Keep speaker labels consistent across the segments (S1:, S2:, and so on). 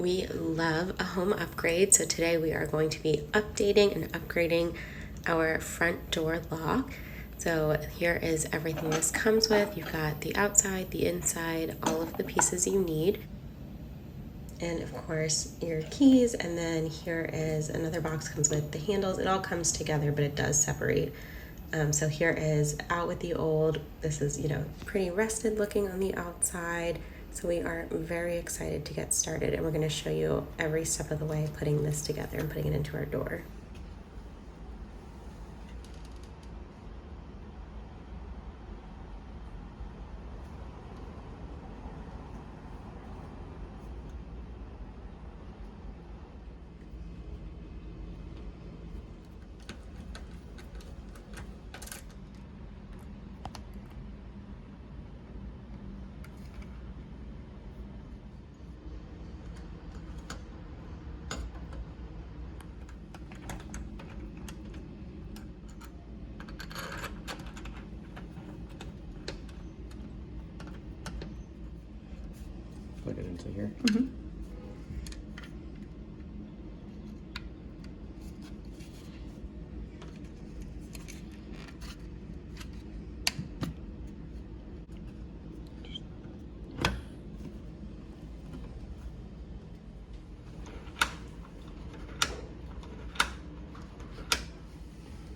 S1: We love a home upgrade, so today we are going to be updating and upgrading our front door lock. So here is everything this comes with. You've got the outside, the inside, all of the pieces you need. And of course your keys, and then here is another box comes with the handles. It all comes together, but it does separate. So here is out with the old. This is, pretty rusted looking on the outside. So we are very excited to get started, and we're going to show you every step of the way putting this together and putting it into our door.
S2: Plug it into here.
S1: Mm-hmm.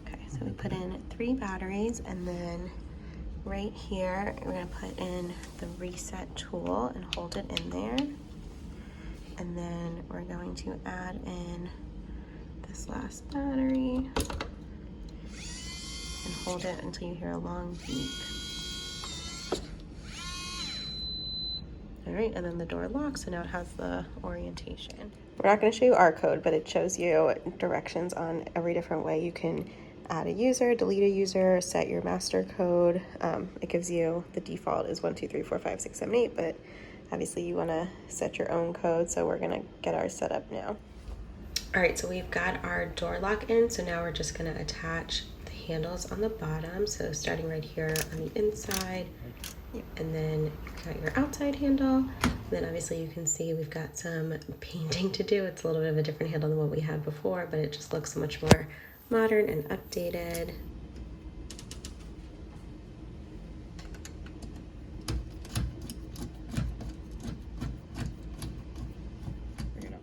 S1: Okay, so we put in 3 batteries, and then right here we're going to put in the reset tool and hold it in there. And then we're going to add in this last battery and hold it until you hear a long beep. All right, and then the door locks, so now it has the orientation. We're not going to show you our code, but it shows you directions on every different way you can add a user, delete a user, set your master code. It gives you, the default is 1, 2, 3, 4, 5, 6, 7, 8, but obviously you want to set your own code, so we're going to get ours set up now. All right, so we've got our door lock in, so now we're just going to attach the handles on the bottom. So starting right here on the inside, and then you've got your outside handle. And then obviously you can see we've got some painting to do. It's a little bit of a different handle than what we had before, but it just looks so much more modern and updated.
S2: Bring it up.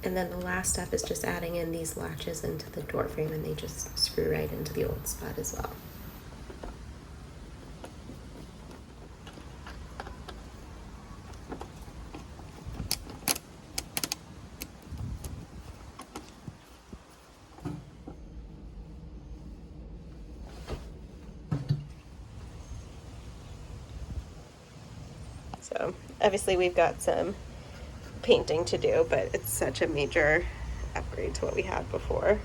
S1: And then the last step is just adding in these latches into the door frame, and they just screw right into the old spot as well. So obviously we've got some painting to do, but it's such a major upgrade to what we had before.